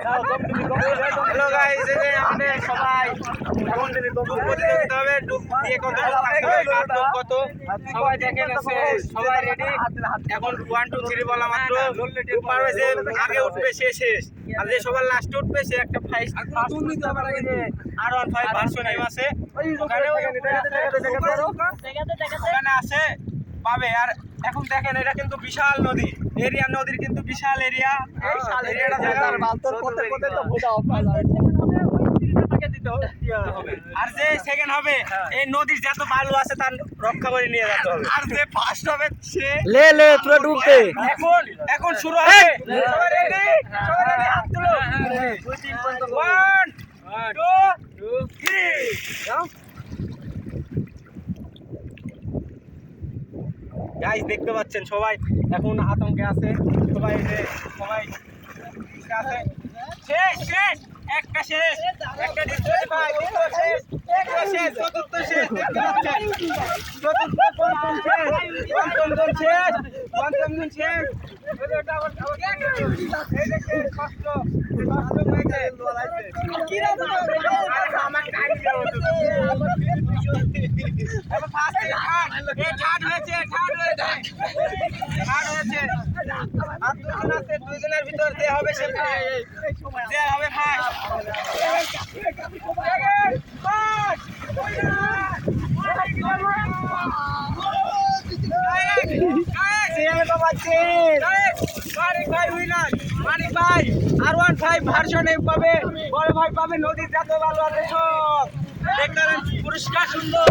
Hello guys, এই যে আমাদের সবাই এখন প্রতিযোগিতা হবে ডুব দিয়ে কত কত সবাই দেখেন আছে, সবাই রেডি। এখন 1 2 3 বলা মাত্র ডুব পারবে যে আগে উঠবে সে শেষ, আর যে সবার লাস্টে উঠবে সে একটা প্রাইজ আর 15 ভার্সন এম আছে ওখানে আছে পাবে। আর এখন দেখেন এটা কিন্তু বিশাল নদী এরিয়া, নদীর কিন্তু বিশাল এরিয়া। আর যে সেকেন্ড হবে এই নদীর যত বালু আছে তার রক্ষা করে নিয়ে যেতে হবে। আর যে ফার্স্ট হবে সে ले ले तुरा डूबते এখন এখন শুরু হবে। সবাই রেডি, সবাই রেডি, হাত তুলো। 1 2 3 গাইস দেখতে পাচ্ছেন সবাই এখন আতঙ্কে আছে, সবাই সবাই আছে। শেষ শেষ একটা শেষ, একটা ডিসকোয়ালিফাই, দ্বিতীয় শেষ, তৃতীয় শেষ, চতুর্থ শেষ, দেখতে পাচ্ছেন চতুর্থ পঞ্চম শেষ, পঞ্চম জন শেষ, পঞ্চম জন শেষ। এই দেখেন কষ্ট কষ্ট হয়েছে কি রে আমার টাইম দেওয়া হতো এবার ফার্স্ট এই ঠাড হয়েছে আর দুজন আছে, দুজনের ভিতর যে হবে সে যে হবে ফার্স্ট। মানিক ভাই উইনার, মানিক ভাই আর 15 ভার্সন এম পাবে, বড় ভাই পাবে নদীর যত ভালো আছে সব। দেখলেন পুরস্কার সুন্দর।